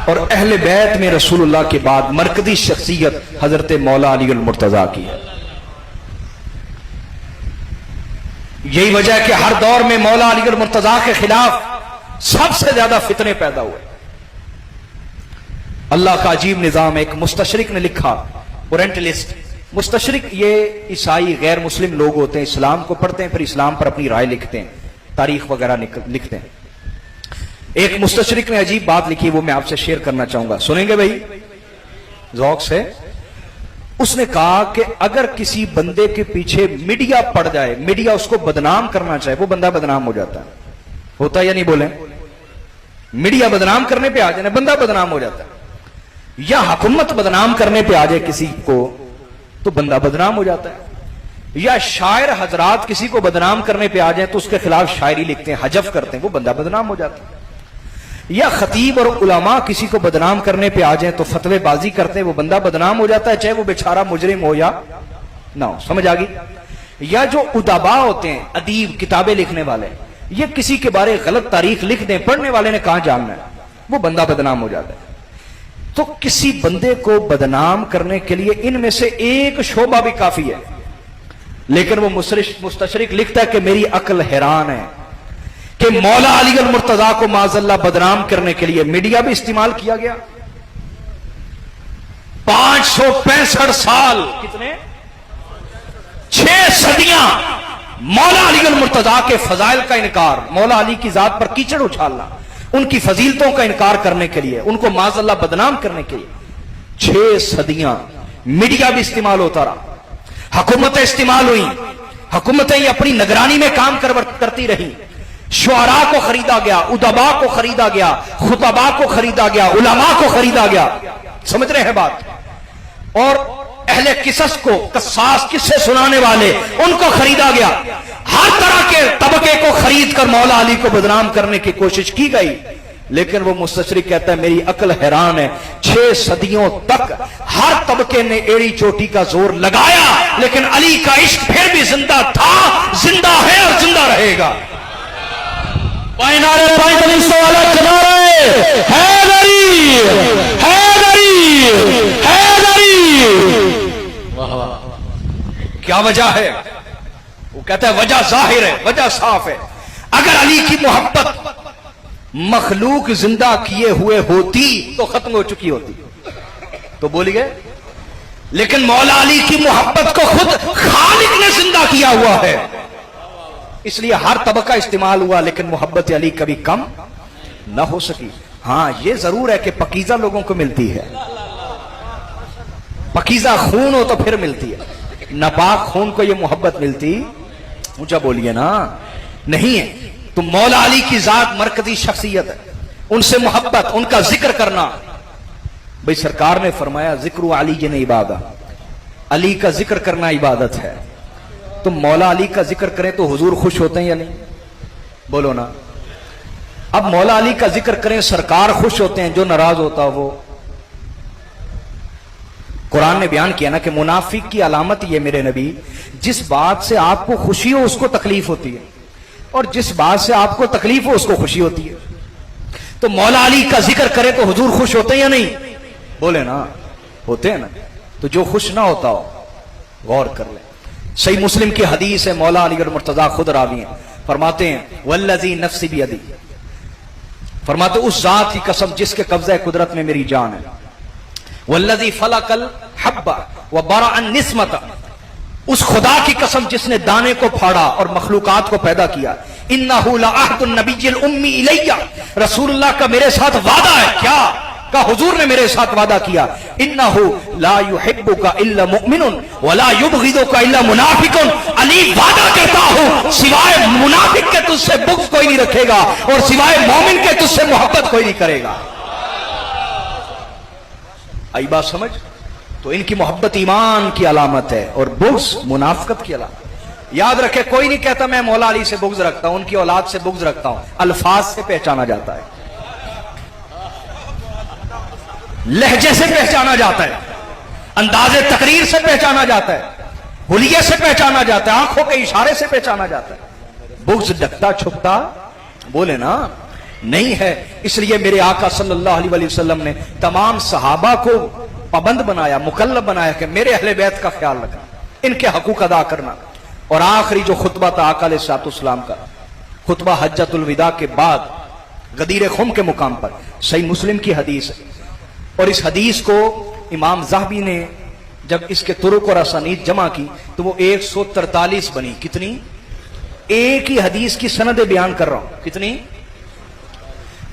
اور اہل بیت میں رسولullah کے بعد مرکزی شخصیت حضرت مولا علی المرتضیٰ کی ہے. یہی وجہ ہے کہ ہر دور میں مولا علی المرتضیٰ کے خلاف سب سے زیادہ فتنے پیدا ہوئے. اللہ کا عجیب نظام. ایک مستشرق نے لکھا, اورینٹلسٹ. مستشرق یہ عیسائی غیر مسلم لوگ ہوتے ہیں, اسلام کو پڑھتے ہیں پھر اسلام پر اپنی رائے لکھتے ہیں, تاریخ وغیرہ لکھتے ہیں. ایک مستشرق نے عجیب بات لکھی, وہ میں آپ سے شیئر کرنا چاہوں گا, سنیں گے بھائی ذوق سے. اس نے کہا کہ اگر کسی بندے کے پیچھے میڈیا پڑ جائے, میڈیا اس کو بدنام کرنا چاہے, وہ بندہ بدنام ہو جاتا ہے. ہوتا یا نہیں بولیں؟ میڈیا بدنام کرنے پہ آ جائے بندہ بدنام ہو جاتا ہے. یا حکومت بدنام کرنے پہ آ جائے کسی کو تو بندہ بدنام ہو جاتا ہے. یا شاعر حضرات کسی کو بدنام کرنے پہ آ جائیں تو اس کے خلاف شاعری لکھتے ہیں, حجف کرتے ہیں, وہ بندہ بدنام ہو جاتا ہے. یا خطیب اور علماء کسی کو بدنام کرنے پہ آ جائیں تو فتوے بازی کرتے ہیں, وہ بندہ بدنام ہو جاتا ہے, چاہے وہ بیچارہ مجرم ہو یا نہ ہو. سمجھ آ گئی؟ یا جو ادبا ہوتے ہیں, ادیب, کتابیں لکھنے والے, یہ کسی کے بارے غلط تاریخ لکھ دیں, پڑھنے والے نے کہاں جاننا ہے, وہ بندہ بدنام ہو جاتا ہے. تو کسی بندے کو بدنام کرنے کے لیے ان میں سے ایک شعبہ بھی کافی ہے. لیکن وہ مستشرق لکھتا ہے کہ میری عقل حیران ہے کہ مولا علی المرتضیٰ کو معاذ اللہ بدنام کرنے کے لیے میڈیا بھی استعمال کیا گیا. 565 سال, کتنے 6 صدیاں مولا علی المرتضیٰ کے فضائل کا انکار, مولا علی کی ذات پر کیچڑ اچھالنا, ان کی فضیلتوں کا انکار کرنے کے لیے, ان کو معاذ اللہ بدنام کرنے کے لیے 6 صدیاں میڈیا بھی استعمال ہوتا رہا, حکومتیں استعمال ہوئی, حکومتیں اپنی نگرانی میں کام کرتی رہی, شعراء کو خریدا گیا, ادبا کو خریدا گیا, خطبا کو خریدا گیا, علماء کو خریدا گیا. سمجھ رہے ہیں بات؟ اور اہل قصص کو, قصاص قصے سنانے والے, ان کو خریدا گیا. ہر طرح کے طبقے کو خرید کر مولا علی کو بدنام کرنے کی کوشش کی گئی. لیکن وہ مستشرق کہتا ہے میری عقل حیران ہے, 6 صدیوں تک ہر طبقے نے ایڑی چوٹی کا زور لگایا, لیکن علی کا عشق پھر بھی زندہ تھا, زندہ ہے اور زندہ رہے گا. کیا وجہ ہے؟ وہ کہتا ہے وجہ ظاہر ہے, وجہ صاف ہے. اگر علی کی محبت مخلوق زندہ کیے ہوئے ہوتی تو ختم ہو چکی ہوتی, تو بولی گئے. لیکن مولا علی کی محبت کو خود خالق نے زندہ کیا ہوا ہے, اس لیے ہر طبقہ استعمال ہوا, لیکن محبت علی کبھی کم نہ ہو سکی. ہاں یہ ضرور ہے کہ پکیزہ لوگوں کو ملتی ہے, پکیزہ خون ہو تو پھر ملتی ہے, ناپاک خون کو یہ محبت ملتی, اونچا بولیے نا, نہیں ہے. تو مولا علی کی ذات مرکزی شخصیت ہے, ان سے محبت, ان کا ذکر کرنا. بھئی سرکار نے فرمایا ذکر علی جن عبادہ, علی کا ذکر کرنا عبادت ہے. تو مولا علی کا ذکر کریں تو حضور خوش ہوتے ہیں یا نہیں؟ بولو نا. اب مولا علی کا ذکر کریں, سرکار خوش ہوتے ہیں, جو ناراض ہوتا وہ. قرآن نے بیان کیا نا کہ منافق کی علامت یہ میرے نبی, جس بات سے آپ کو خوشی ہو اس کو تکلیف ہوتی ہے, اور جس بات سے آپ کو تکلیف ہو اس کو خوشی ہوتی ہے. تو مولا علی کا ذکر کرے تو حضور خوش ہوتے ہیں یا نہیں؟ بولے نا, ہوتے ہیں نا. تو جو خوش نہ ہوتا ہو غور کر لیں. صحیح مسلم کی حدیث ہے, مولا علی المرتضیٰ خود راوی ہیں, فرماتے ہیں والذی نفسی بیدی, فرماتے اس ذات کی قسم جس کے قبضہ قدرت میں میری جان ہے, والذی فلق الحب وبرأ النسمۃ, اس خدا کی قسم جس نے دانے کو پھاڑا اور مخلوقات کو پیدا کیا, انہ لعہد النبی الامی الیہ, رسول اللہ کا میرے ساتھ وعدہ ہے. کیا کہ حضور نے میرے ساتھ وعدہ کیا, انہ لا یحبک الا مؤمن ولا یبغضک الا منافق, علی وعدہ کرتا ہوں سوائے منافق کے تجھ سے بغض کوئی نہیں رکھے گا, اور سوائے مومن کے تجھ سے محبت کوئی نہیں کرے گا. آئی بات سمجھ؟ تو ان کی محبت ایمان کی علامت ہے اور بغض منافقت کی علامت. یاد رکھے, کوئی نہیں کہتا میں مولا علی سے بغض رکھتا ہوں, ان کی اولاد سے بغض رکھتا ہوں. الفاظ سے پہچانا جاتا ہے, لہجے سے پہچانا جاتا ہے, انداز تقریر سے پہچانا جاتا ہے, حلیے سے پہچانا جاتا ہے, آنکھوں کے اشارے سے پہچانا جاتا ہے. بغض ڈکتا چھپتا, بولے نا, नहीं है। इसलिए मेरे आका सल्लल्लाहु अलैहि वसल्लम ने तमाम सहाबा को पाबंद बनाया, मुकल्लफ बनाया कि मेरे अहले बैत का ख्याल रखना, इनके हकूक अदा करना। और आखिरी जो खुतबा था आका अलैहिस्सलाम का खुतबा हज्जतुल विदा के बाद गदीर खुम के मुकाम पर, सही मुस्लिम की हदीस है। और इस हदीस को इमाम ज़हबी ने जब इसके तुरुक और असानीद जमा की तो वो 143 बनी। कितनी? एक ही हदीस की सनदे बयान कर रहा हूं, कितनी?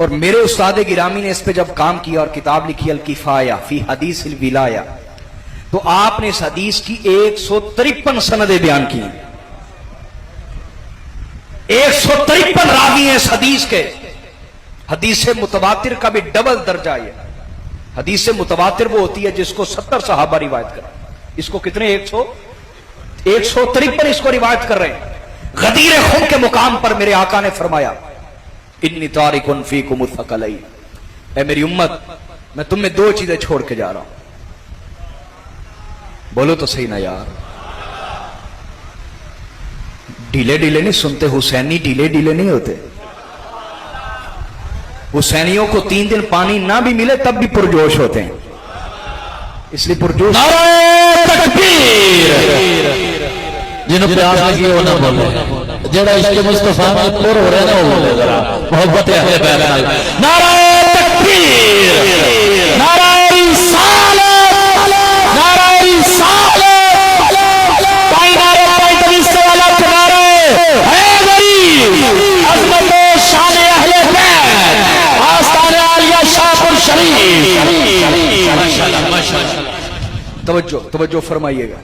और मेरे उस्ताद गिरामी ने इस पे जब काम किया और किताब लिखी अल किफाया फी हदीस अल विलाया, तो आपने इस हदीस की 153 सनदे बयान की। 153 रावी हैं इस हदीस के। हदीस से मुतवातिर का भी डबल दर्जा है। हदीस से मुतवातिर वो होती है जिसको 70 सहाबा रिवायत कर, इसको कितने? 153 इसको रिवायत कर रहे हैं। गदीर खुम के मुकाम पर मेरे आका ने फरमाया इन्नी तारिकुन फीकुम मुत्तकलैन, ऐ मेरी उम्मत मैं तुम में दो चीजें छोड़ के जा रहा हूं। बोलो तो सही ना यार, ढीले ढीले नहीं सुनते। हुसैनी ढीले ढीले नहीं होते। हुसैनियों को 3 दिन पानी ना भी मिले तब भी पुरजोश होते हैं, इसलिए पुरजोश। जिन्होंने प्यास लगी हो ना बोले, जेड़ा इश्क मुस्तफा में पुर हो रहा है ना वो बोले जरा मोहब्बत अहले बैत नाल। नारे तकबीर, नारे रिसालत, नारे रिसालत, भाई नारे पैंतलीस से वाला नारे है गरीब अजमत शान अहले बैत आस्ताने आलिया शाहपुर शरीफ। माशाअल्लाह माशाअल्लाह। तवज्जो तवज्जो फरमाइएगा।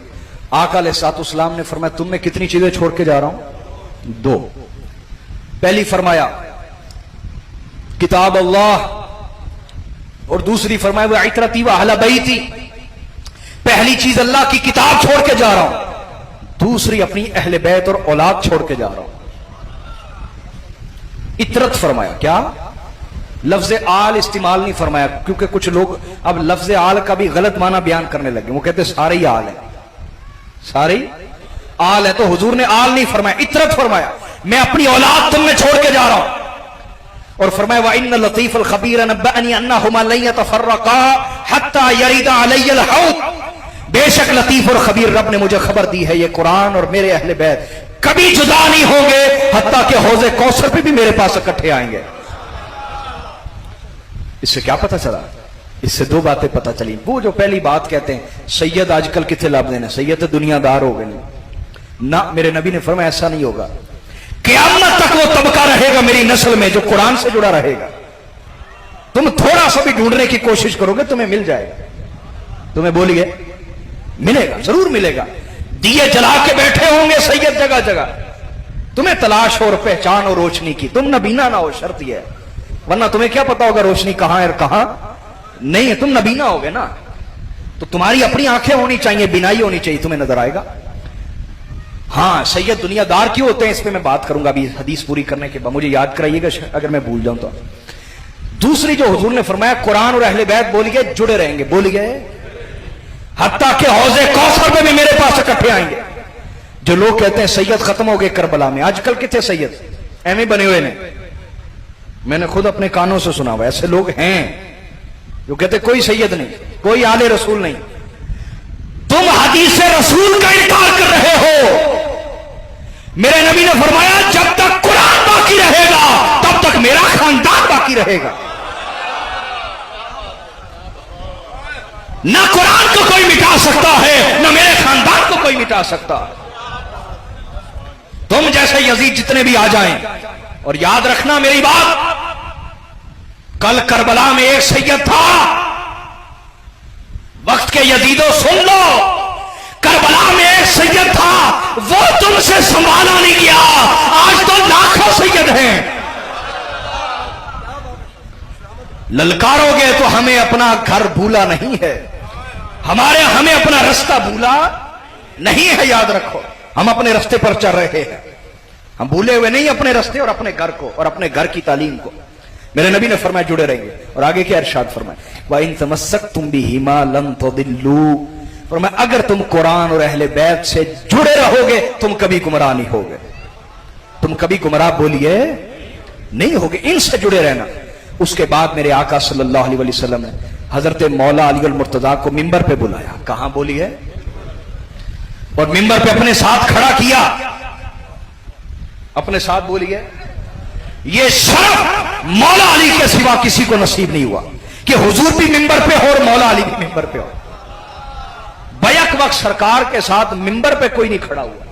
आका अलैहिस्सलाम ने फरमाया तुम में कितनी चीजें छोड़ के जा रहा हूं? 2। पहली फरमाया किताब अल्लाह, और दूसरी फरमाया वो इतरती व अहले बैती। पहली चीज अल्लाह की किताब छोड़ के जा रहा हूं, दूसरी अपनी अहले बैत और औलाद छोड़ के जा रहा हूं। इतरत फरमाया, क्या? लफ्ज आल इस्तेमाल नहीं फरमाया, क्योंकि कुछ लोग अब लफ्ज आल का भी गलत माना बयान करने लगे। वो कहते सारे ही आल है, सारे आल है, तो हुजूर ने आल नहीं फरमाया, इतरत फरमाया मैं अपनी औलाद तुम में छोड़ के जा रहा हूं। और फरमाया व इन्न लतीफ अल खबीर नब्बअनी अन्नहुमा लन यतफर्रका हत्ता यरिदा अलैयल हौद। बेशक लतीफ और खबीर रब ने मुझे खबर दी है ये कुरान और मेरे अहले बैत कभी जुदा नहीं होंगे, हत्ता के हौज़े कौसर पे भी मेरे पास इकट्ठे आएंगे। इससे क्या पता चला? इससे 2 बातें पता चली। वो जो पहली बात कहते हैं सैयद आजकल कितने लाभ देना, सैयद तो दुनियादार हो गए ना। मेरे नबी ने फरमाया ऐसा नहीं होगा, क़यामत तक वो तबका रहेगा मेरी नस्ल में जो कुरान से जुड़ा रहेगा। तुम थोड़ा सा भी ढूंढने की कोशिश करोगे तुम्हें मिल जाएगा। तुम्हें बोलिए मिलेगा, जरूर मिलेगा। दिए जला के बैठे होंगे सैयद जगह जगह, तुम्हें तलाश हो और पहचान और रोशनी की। तुम नबीना ना हो, शर्त यह है, वरना तुम्हें क्या पता होगा रोशनी कहां है और कहां नहीं है। तुम नबीना होगे ना, तो तुम्हारी अपनी आंखें होनी चाहिए, बिनाई होनी चाहिए, तुम्हें नजर आएगा। हाँ, सैयद दुनियादार क्यों होते हैं इस पे मैं बात करूंगा अभी हदीस पूरी करने के बाद, मुझे याद कराइएगा अगर मैं भूल जाऊं तो। दूसरी जो हुजूर ने फरमाया कुरान और अहले बैत बोलिए जुड़े रहेंगे, बोलिए हत्ता के हौज़े कौसर में भी मेरे पास इकट्ठे आएंगे। जो लोग कहते हैं सैयद खत्म हो गए करबला में, आजकल कितने सैयद एवं बने हुए ने, मैंने खुद अपने कानों से सुना हुआ। ऐसे लोग हैं जो कहते कोई सैयद नहीं, कोई आले रसूल नहीं। तुम हदीस रसूल का इनकार कर रहे हो। मेरे नबी ने फरमाया जब तक कुरान बाकी रहेगा तब तक मेरा खानदान बाकी रहेगा। ना कुरान को कोई मिटा सकता है, ना मेरे खानदान को कोई मिटा सकता। तुम जैसे यजीद जितने भी आ जाएं, और याद रखना मेरी बात, कल करबला में एक सैयद था, वक्त के यजीदों सुन लो, करबला में एक सैयद था, वो तुमसे संभाला नहीं गया। आज तो लाखों सैयद हैं। ललकारोगे तो हमें अपना घर भूला नहीं है, हमें अपना रास्ता भूला नहीं है। याद रखो, हम अपने रास्ते पर चल रहे हैं, हम भूले हुए नहीं अपने रास्ते और अपने घर को और अपने घर की तालीम को। मेरे नबी ने फरमाया जुड़े रहेंगे। और आगे क्या इरशाद फरमाया, वा इन तमस्सकतुम बिहिमा लन तदिल्लू। फरमाया अगर तुम कुरान और अहले बैत से जुड़े रहोगे तुम कभी गुमराह नहीं होगे। तुम कभी गुमराह बोलिए नहीं होगी, इनसे जुड़े रहना। उसके बाद मेरे आका सल्लल्लाहु अलैहि वसल्लम ने हजरत मौला अली अल मुर्तजा को मिंबर पे बुलाया। कहां बोली है? और मिंबर पे अपने साथ खड़ा किया, अपने साथ बोली है। ये शर्फ मौला अली के सिवा किसी को नसीब नहीं हुआ कि हुजूर भी मिंबर पे हो और मौला अली भी मिंबर पे हो। बैक वक्त सरकार के साथ मिंबर पे कोई नहीं खड़ा हुआ।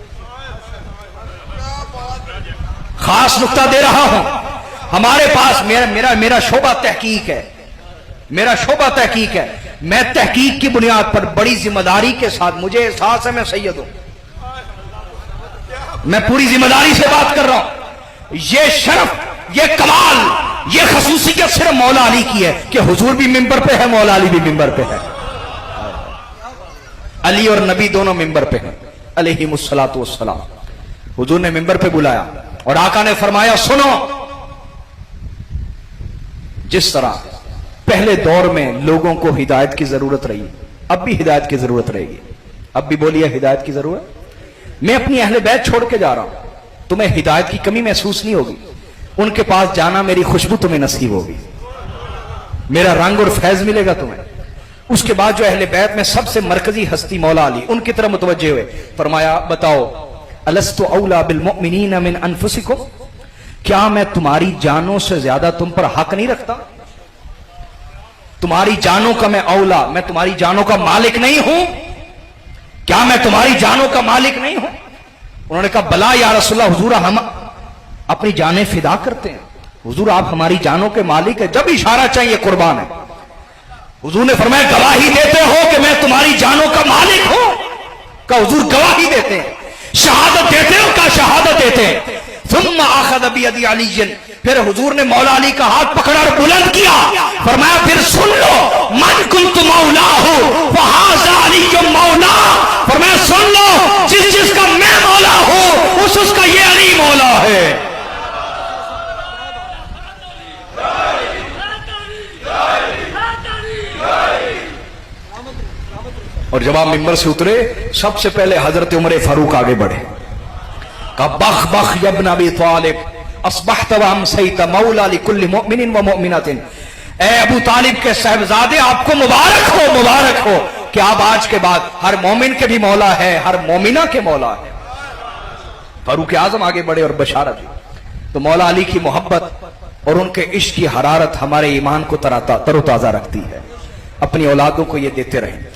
खास नुक्ता दे रहा हूं, हमारे पास मेरा शोबा तहकीक है, मेरा शोबा तहकीक है। मैं तहकीक की बुनियाद पर बड़ी जिम्मेदारी के साथ, मुझे एहसास है मैं सैयद हूं, मैं पूरी जिम्मेदारी से बात कर रहा हूं। ये शर्फ, ये कमाल, ये खसूसियत सिर्फ मौला अली की है कि हुजूर भी मिंबर पे है, मौला अली भी मिंबर पे है। अली और नबी दोनों मिंबर पे हैं अलैहिमुस्सलातु वस्सलाम। हुजूर ने मिंबर पे बुलाया और आका ने फरमाया, सुनो, जिस तरह पहले दौर में लोगों को हिदायत की जरूरत रही, अब भी हिदायत की जरूरत रहेगी। अब भी बोलिए हिदायत की जरूरत। मैं अपनी अहले बैत छोड़ के जा रहा हूं, तुम्हें हिदायत की कमी महसूस नहीं होगी। उनके पास जाना, मेरी खुशबू तुम्हें नसीब होगी, मेरा रंग और फैज मिलेगा तुम्हें। उसके बाद जो अहले बैत में सबसे मरकजी हस्ती मौला अली, उनकी तरफ मुतवज्जे हुए, फरमाया, बताओ, अलस्तु औला बिल मुमिनीना मिन अनफुसिकुम, क्या मैं तुम्हारी जानों से ज्यादा तुम पर हक नहीं रखता? तुम्हारी जानों का मैं औला, मैं तुम्हारी जानों का मालिक नहीं हूं? क्या मैं तुम्हारी जानों का मालिक नहीं हूं? उन्होंने कहा, बला या रसूलल्लाह, हुजूर हम अपनी जानें फिदा करते हैं, हुजूर आप हमारी जानों के मालिक है, जब इशारा चाहिए कुर्बान है। हुजूर ने फरमाया, गवाही देते हो कि मैं तुम्हारी जानों का मालिक हूं? का हुजूर गवाही देते हैं। शहादत देते हो? का शहादत देते हैं। सुम्मा अखज़ बियदी अलीयन, फिर हुजूर ने मौला अली का हाथ पकड़ा और बुलंद किया, फरमाया, फिर सुन लो, मन कुन्तु मौलाहु फहाज़ा अली मौला, फरमाया सुन लो, जिसका मैं मौला हूं उसका ये अली मौला है। और जब आप मिंबर से उतरे, सबसे पहले हजरत उमर फारूक आगे बढ़े, कहा, बख बख यब्न अबी तालिब, अस्बहत व अमसैत मौला लिकुल्लि मुमिनिन व मुमिनतिन। ए अबू तालिब के साहबजादे, आपको मुबारक हो, मुबारक हो कि आप आज के बाद हर मोमिन के भी मौला है, हर मोमिना के मौला है। फारूक आजम आगे बढ़े और बशारत दी। तो मौला अली की मोहब्बत और उनके इश्क की हरारत हमारे ईमान को तरोताजा रखती है। अपनी औलादों को ये देते रहें।